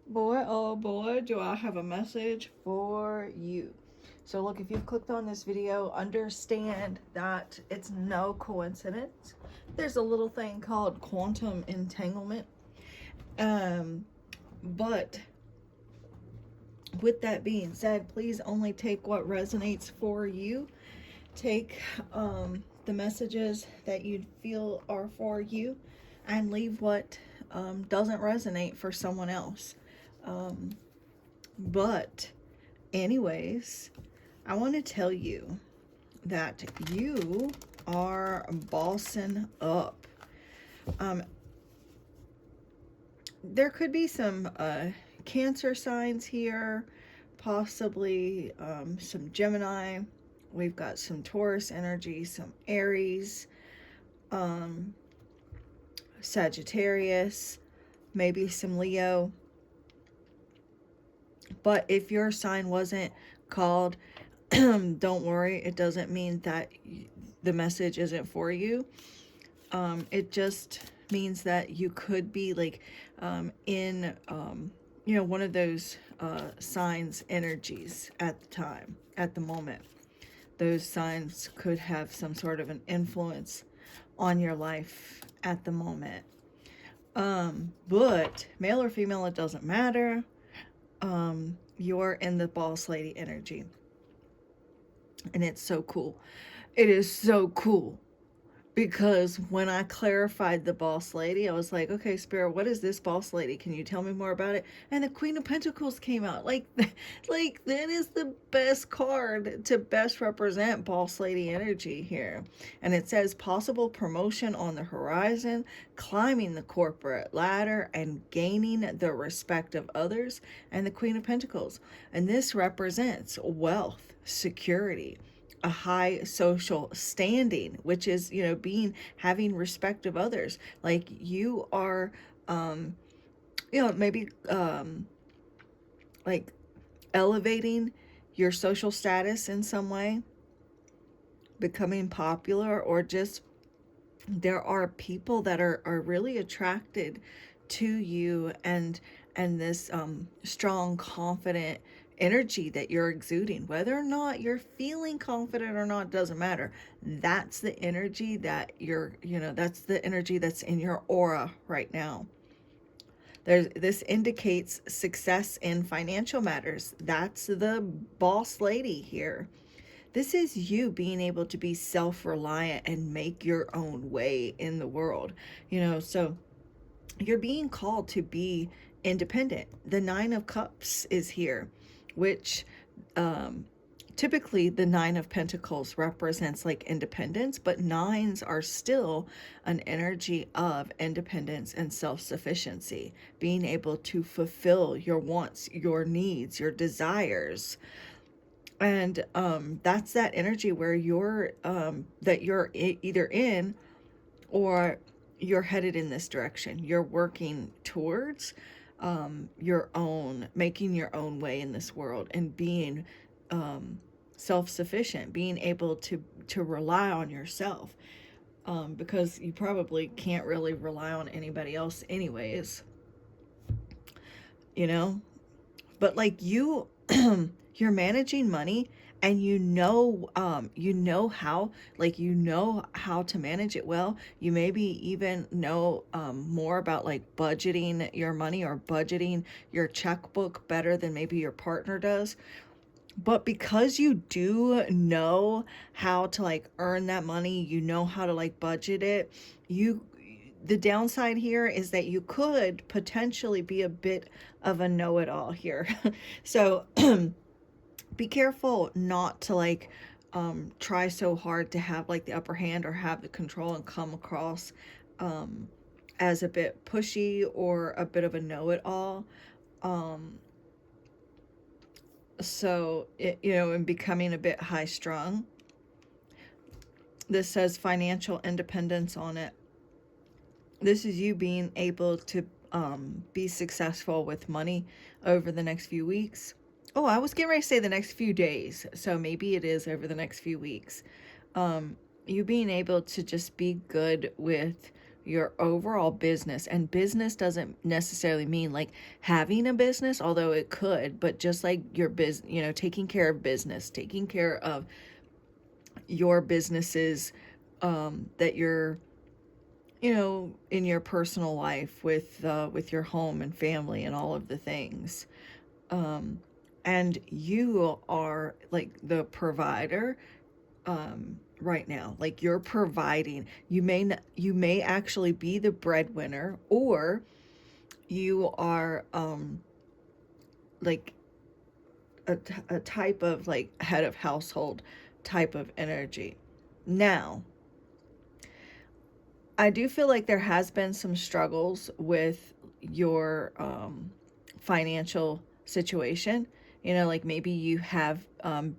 Boy, oh boy, do I have a message for you. So, look, if you've clicked on this video, understand that it's no coincidence. There's a little thing called quantum entanglement. Um, but with that being said, please only take what resonates for you. Take the messages that you feel are for you and leave what doesn't resonate for someone else. Um, but anyways, I want to tell you that you are bossing up. Um, there could be some Cancer signs here, possibly some Gemini. We've got some Taurus energy, some Aries, um, Sagittarius, maybe some Leo. But if your sign wasn't called, don't worry, it doesn't mean that the message isn't for you. It just means that you could be like in one of those signs energies at the time, at the moment. Those signs could have some sort of an influence on your life at the moment. But male or female, it doesn't matter. You're in the boss lady energy. And it's so cool. It is so cool. Because when I clarified the boss lady, I was like, okay, Spirit, what is this boss lady? Can you tell me more about it? And the Queen of Pentacles came out. Like that is the best card to best represent boss lady energy here. And it says possible promotion on the horizon, climbing the corporate ladder, and gaining the respect of others, and the Queen of Pentacles. And this represents wealth, security, a high social standing, which is, having respect of others. Like you are, maybe like elevating your social status in some way, becoming popular, or just there are people that are really attracted to you and this strong, confident energy that you're exuding. Whether or not you're feeling confident or not doesn't matter. That's the energy that that's the energy that's in your aura right now. This indicates success in financial matters. That's the boss lady here. This is you being able to be self-reliant and make your own way in the world. So you're being called to be independent. The Nine of Cups is here, which typically the Nine of Pentacles represents like independence, but nines are still an energy of independence and self-sufficiency, being able to fulfill your wants, your needs, your desires. And that's that energy where you're either in or you're headed in this direction. You're working towards making your own way in this world, and being self-sufficient, being able to rely on yourself, because you probably can't really rely on anybody else anyways, you know but like you're managing money, and how to manage it well. You maybe even know more about like budgeting your money, or budgeting your checkbook better than maybe your partner does. But because you do know how to like earn that money, you know how to like budget it, the downside here is that you could potentially be a bit of a know-it-all here. So be careful not to like try so hard to have like the upper hand or have the control, and come across as a bit pushy or a bit of a know-it-all. And becoming a bit high strung. This says financial independence on it. This is you being able to be successful with money over the next few weeks. Oh, I was getting ready to say the next few days, so maybe it is over the next few weeks. You being able to just be good with your overall business. And business doesn't necessarily mean like having a business, although it could, but just like your business, taking care of business, taking care of your businesses, that you're, in your personal life with your home and family and all of the things. And you are like the provider, right now. Like you're providing. You may actually be the breadwinner, or you are, like a type of like head of household type of energy. Now, I do feel like there has been some struggles with your, financial situation. Like maybe you have,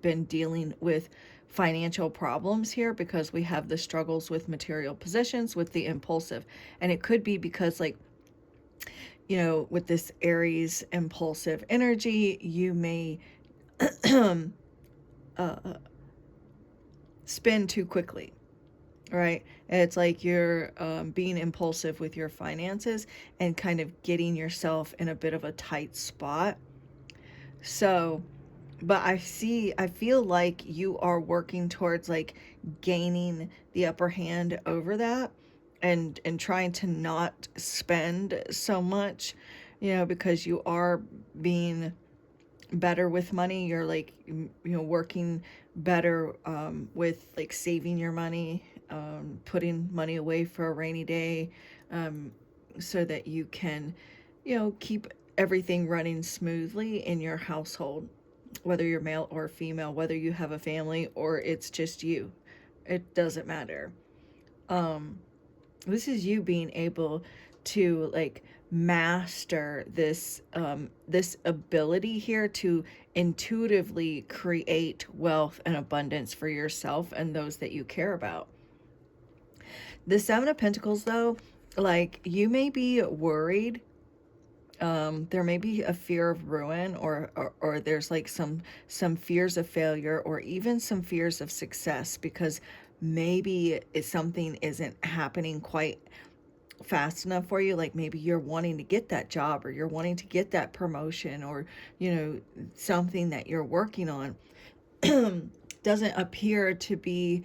been dealing with financial problems here, because we have the struggles with material possessions, with the impulsive. And it could be because, like, with this Aries impulsive energy, you may uh, spend too quickly. Right? It's like you're, being impulsive with your finances and kind of getting yourself in a bit of a tight spot. So, but I feel like you are working towards like gaining the upper hand over that, and trying to not spend so much, because you are being better with money. You're like, working better, with like saving your money, putting money away for a rainy day, um, so that you can, keep everything running smoothly in your household, whether you're male or female, whether you have a family or it's just you. It doesn't matter. Um, this is you being able to like master this ability here to intuitively create wealth and abundance for yourself and those that you care about. The Seven of Pentacles, though, like you may be worried. There may be a fear of ruin, or there's like some fears of failure, or even some fears of success, because maybe something isn't happening quite fast enough for you. Like maybe you're wanting to get that job, or you're wanting to get that promotion, or something that you're working on doesn't appear to be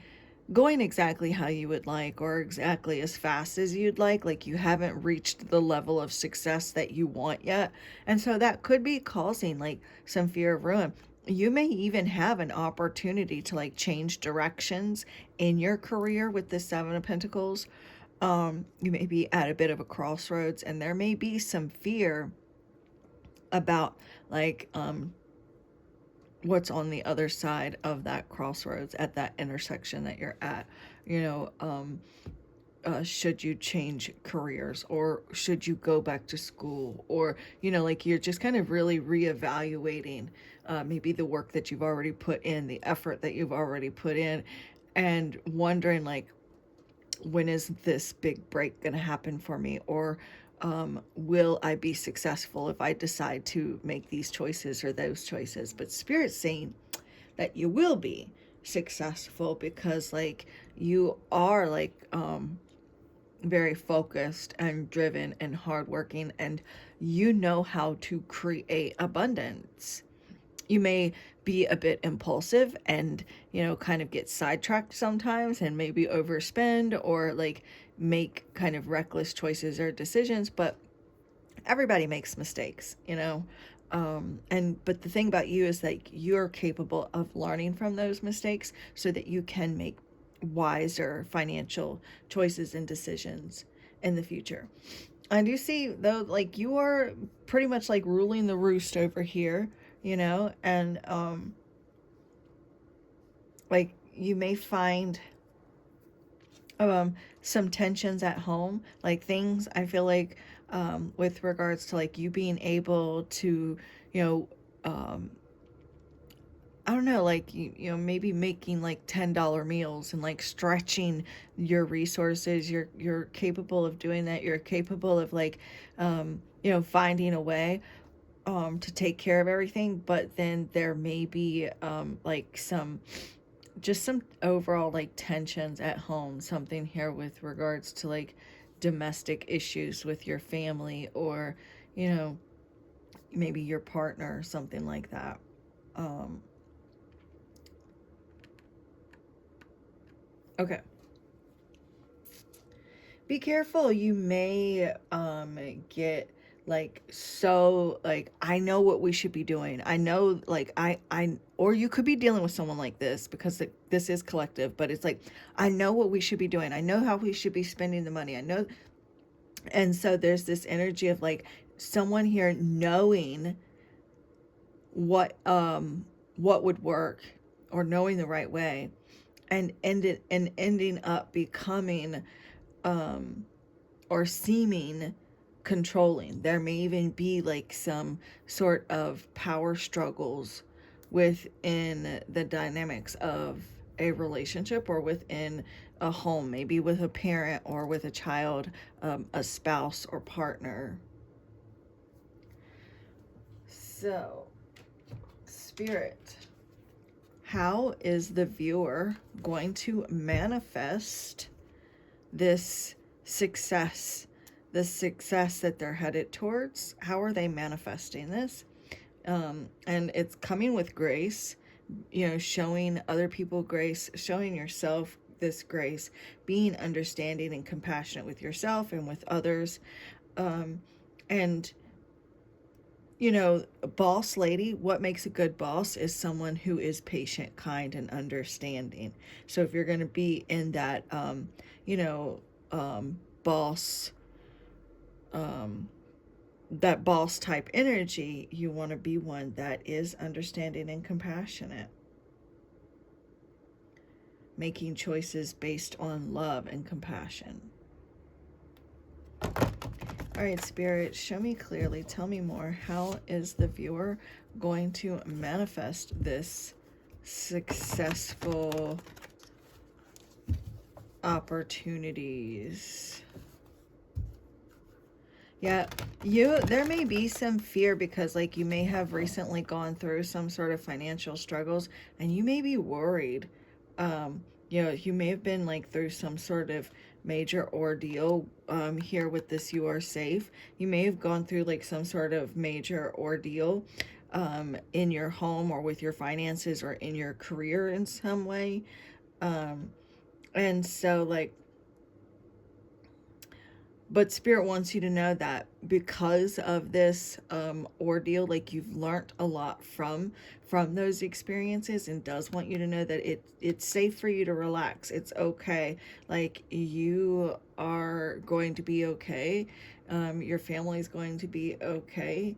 going exactly how you would like, or exactly as fast as you'd like you haven't reached the level of success that you want yet. And so that could be causing like some fear of ruin. You may even have an opportunity to like change directions in your career with the Seven of Pentacles. You may be at a bit of a crossroads, and there may be some fear about like, what's on the other side of that crossroads, at that intersection that you're at. Should you change careers, or should you go back to school, or like you're just kind of really reevaluating, maybe the work that you've already put in, the effort that you've already put in, and wondering like, when is this big break going to happen for me? Or, will I be successful if I decide to make these choices or those choices? But Spirit's saying that you will be successful, because like you are like, very focused and driven and hardworking, and you know how to create abundance. You may be a bit impulsive and kind of get sidetracked sometimes, and maybe overspend, or like make kind of reckless choices or decisions, but everybody makes mistakes. And but the thing about you is like you're capable of learning from those mistakes, so that you can make wiser financial choices and decisions in the future. I do see though, like you are pretty much like ruling the roost over here, and like you may find, some tensions at home, like things I feel like, with regards to like you being able to, you know, um, I don't know, like maybe making like $10 meals and like stretching your resources. You're capable of doing that. You're capable of like, finding a way, to take care of everything. But then there may be, like some overall like tensions at home. Something here with regards to like domestic issues with your family, or, you know, maybe your partner or something like that. Um, okay. Be careful. You may get like, so like, I know what we should be doing. I know, like, I or you could be dealing with someone like this, because this is collective, but it's like, I know what we should be doing. I know how we should be spending the money. I know. And so there's this energy of like someone here knowing what would work, or knowing the right way, and ending up becoming um or seeming controlling. There may even be like some sort of power struggles within the dynamics of a relationship, or within a home, maybe with a parent or with a child, a spouse or partner. So, Spirit, how is the viewer going to manifest this success, the success that they're headed towards? How are they manifesting this? And it's coming with grace, you know, showing other people grace, showing yourself this grace, being understanding and compassionate with yourself and with others. And you know, a boss lady, what makes a good boss is someone who is patient, kind, and understanding. So if you're going to be in that, you know, boss, um, that boss type energy, you want to be one that is understanding and compassionate, making choices based on love and compassion. All right, Spirit, show me clearly. Tell me more. How is the viewer going to manifest this successful opportunities? Yeah, there may be some fear, because like you may have recently gone through some sort of financial struggles, and you may be worried. You know, you may have been like through some sort of major ordeal. Here with this, you are safe. You may have gone through like some sort of major ordeal in your home, or with your finances, or in your career in some way. And so like, but Spirit wants you to know that because of this ordeal, like you've learned a lot from those experiences, and does want you to know that it's safe for you to relax. It's okay. Like, you are going to be okay. Your family is going to be okay.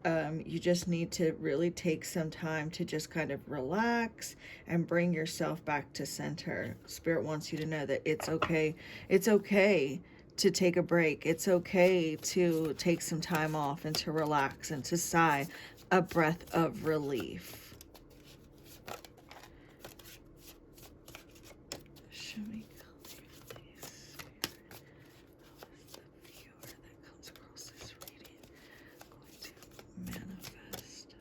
You just need to really take some time to just kind of relax and bring yourself back to center. Spirit wants you to know that it's okay. It's okay to take a break. It's okay to take some time off, and to relax, and to sigh a breath of relief. Show me clearly, Spirit. How is the viewer that comes across this reading going to manifest?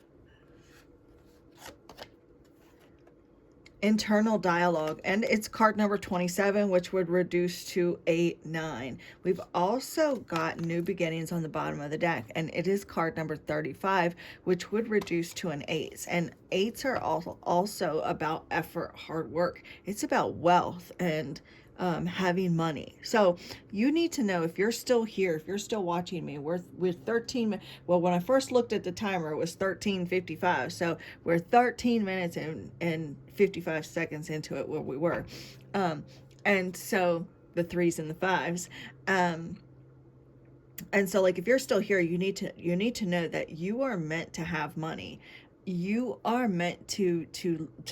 Internal dialogue, and it's card number 27, which would reduce to 8-9. We've also got new beginnings on the bottom of the deck, and it is card number 35, which would reduce to an 8. And 8s are also about effort, hard work. It's about wealth and having money. So you need to know, if you're still here, if you're still watching me, we're 13. Well, when I first looked at the timer, it was 13:55. So we're 13 minutes and 55 seconds into it, where we were. And so the 3s and the 5s. And so like, if you're still here, you need to know that you are meant to have money. You are meant to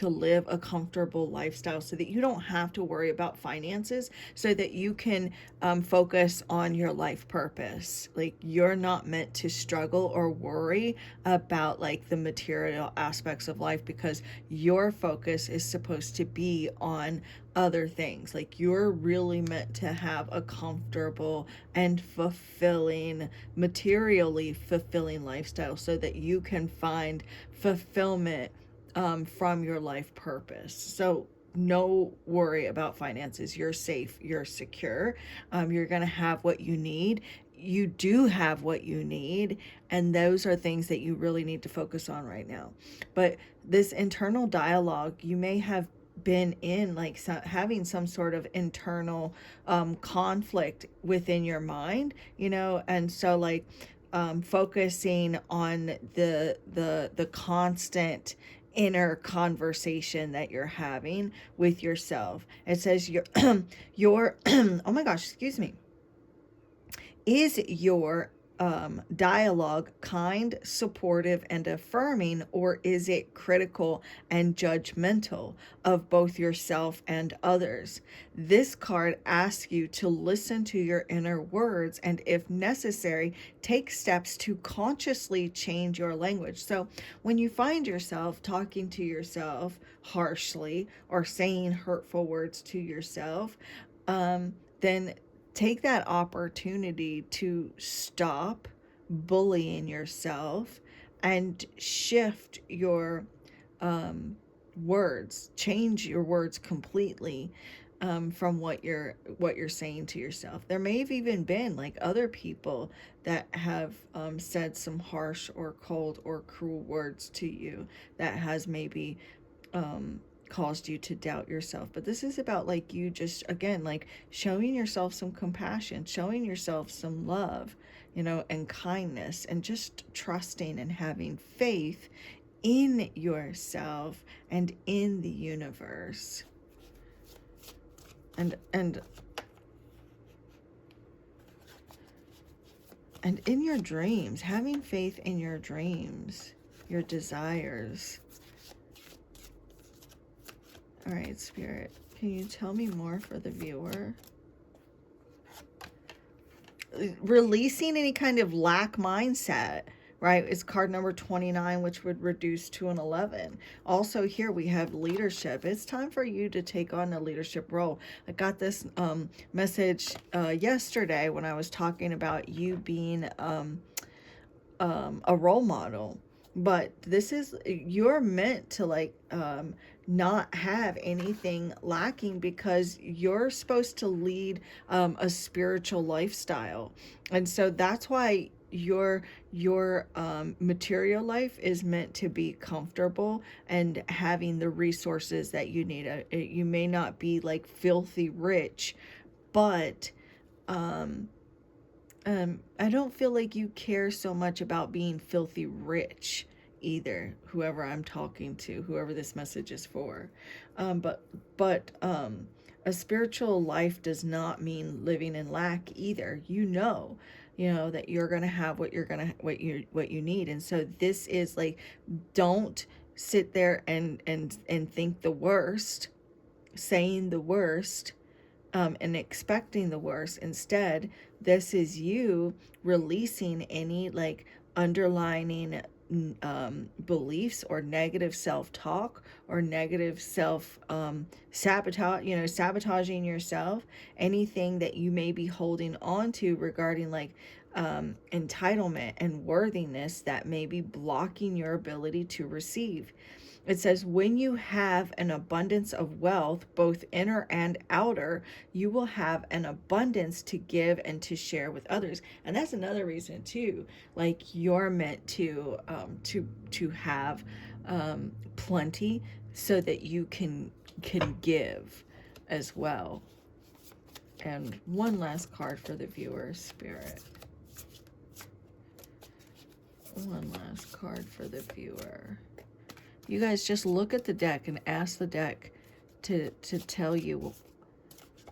live a comfortable lifestyle, so that you don't have to worry about finances, so that you can focus on your life purpose. Like, you're not meant to struggle or worry about like the material aspects of life, because your focus is supposed to be on other things. Like, you're really meant to have a comfortable and fulfilling, materially fulfilling lifestyle, so that you can find fulfillment from your life purpose. So no worry about finances. You're safe, you're secure. You're going to have what you need. You do have what you need, and those are things that you really need to focus on right now. But this internal dialogue, you may have been in like having some sort of internal conflict within your mind, and so like focusing on the constant inner conversation that you're having with yourself. It says your oh my gosh, excuse me. Is your dialogue kind, supportive, and affirming, or is it critical and judgmental of both yourself and others? This card asks you to listen to your inner words and, if necessary, take steps to consciously change your language. So when you find yourself talking to yourself harshly or saying hurtful words to yourself, then take that opportunity to stop bullying yourself and shift your words, change your words completely from what you're saying to yourself. There may have even been like other people that have said some harsh or cold or cruel words to you that has maybe caused you to doubt yourself. But this is about like you just, again, like showing yourself some compassion, showing yourself some love, and kindness, and just trusting and having faith in yourself and in the universe. And in your dreams, having faith in your dreams, your desires. All right, Spirit, can you tell me more for the viewer? Releasing any kind of lack mindset, right, is card number 29, which would reduce to an 11. Also here we have leadership. It's time for you to take on a leadership role. I got this message yesterday when I was talking about you being a role model. But this is, you're meant to like not have anything lacking, because you're supposed to lead a spiritual lifestyle. And so that's why your material life is meant to be comfortable and having the resources that you need. You may not be like filthy rich, but I don't feel like you care so much about being filthy rich either, whoever I'm talking to, whoever this message is for. But a spiritual life does not mean living in lack either. That you're gonna have what you need. And so this is like, don't sit there and think the worst, saying the worst, and expecting the worst. Instead, this is you releasing any like underlining beliefs or negative self-talk or negative self sabotage, sabotaging yourself, anything that you may be holding on to regarding like entitlement and worthiness that may be blocking your ability to receive. It says, when you have an abundance of wealth, both inner and outer, you will have an abundance to give and to share with others. And that's another reason too. Like, you're meant to have plenty so that you can give as well. And one last card for the viewer, Spirit. One last card for the viewer. You guys just look at the deck and ask the deck to tell you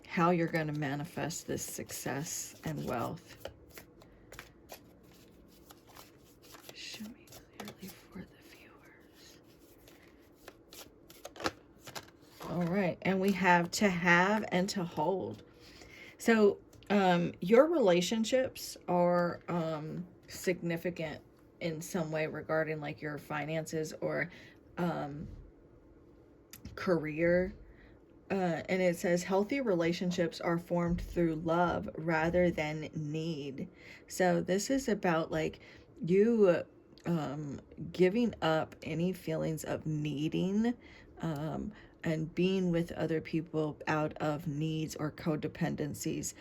how you're going to manifest this success and wealth. Show me clearly for the viewers. All right, and we have to have and to hold. So your relationships are significant in some way regarding like your finances or career. And it says healthy relationships are formed through love rather than need. So this is about like you giving up any feelings of needing and being with other people out of needs or codependencies,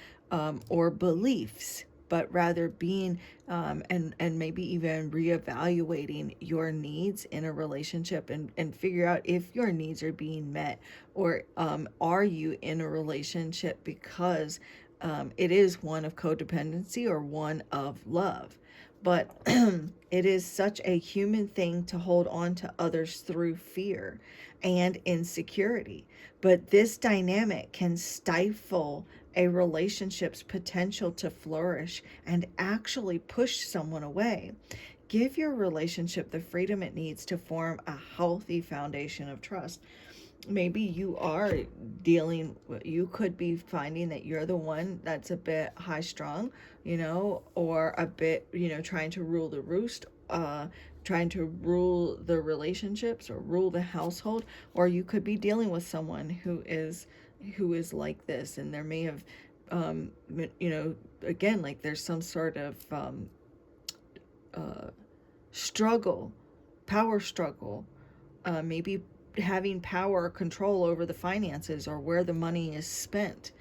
or beliefs, but rather being, and maybe even reevaluating your needs in a relationship, and figure out if your needs are being met, or are you in a relationship because it is one of codependency or one of love. But it is such a human thing to hold on to others through fear and insecurity. But this dynamic can stifle a relationship's potential to flourish and actually push someone away. Give your relationship the freedom it needs to form a healthy foundation of trust. Maybe you are you could be finding that you're the one that's a bit high strung, or a bit, trying to rule the roost, trying to rule the relationships or rule the household. Or you could be dealing with someone who is like this, and there may have, again, like there's some sort of struggle, power struggle, maybe having power or control over the finances or where the money is spent.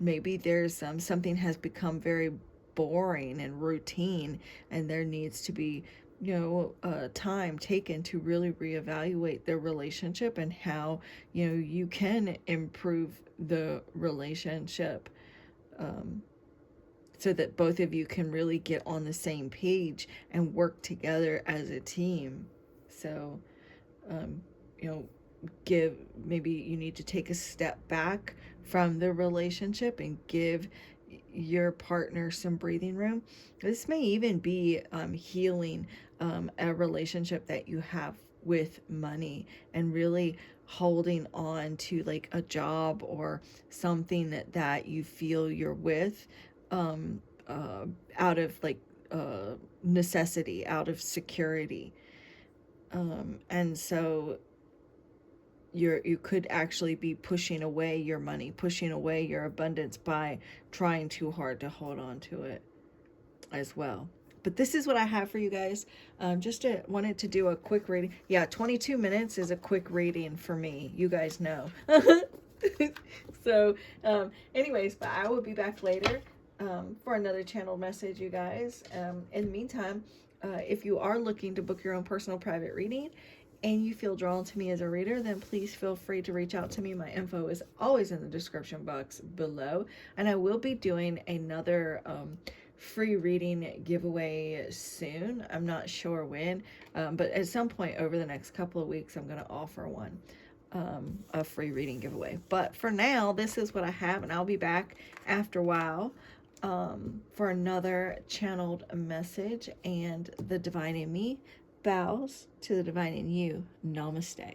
Maybe there's something has become very boring and routine, and there needs to be, time taken to really reevaluate the relationship and how, you can improve the relationship, so that both of you can really get on the same page and work together as a team. So, um, you know, maybe you need to take a step back from the relationship and give your partner some breathing room. This may even be healing a relationship that you have with money, and really holding on to like a job or something that you feel you're with, um, out of like necessity, out of security. And so you could actually be pushing away your money, pushing away your abundance by trying too hard to hold on to it as well. But this is what I have for you guys. Wanted to do a quick reading. Yeah, 22 minutes is a quick reading for me. You guys know. So, anyways, but I will be back later for another channeled message, you guys. In the meantime, if you are looking to book your own personal private reading and you feel drawn to me as a reader, then please feel free to reach out to me. My info is always in the description box below. And I will be doing another free reading giveaway soon. I'm not sure when, but at some point over the next couple of weeks, I'm going to offer one. A free reading giveaway. But for now, this is what I have, and I'll be back after a while for another channeled message. And the divine in me bows to the divine in you. Namaste.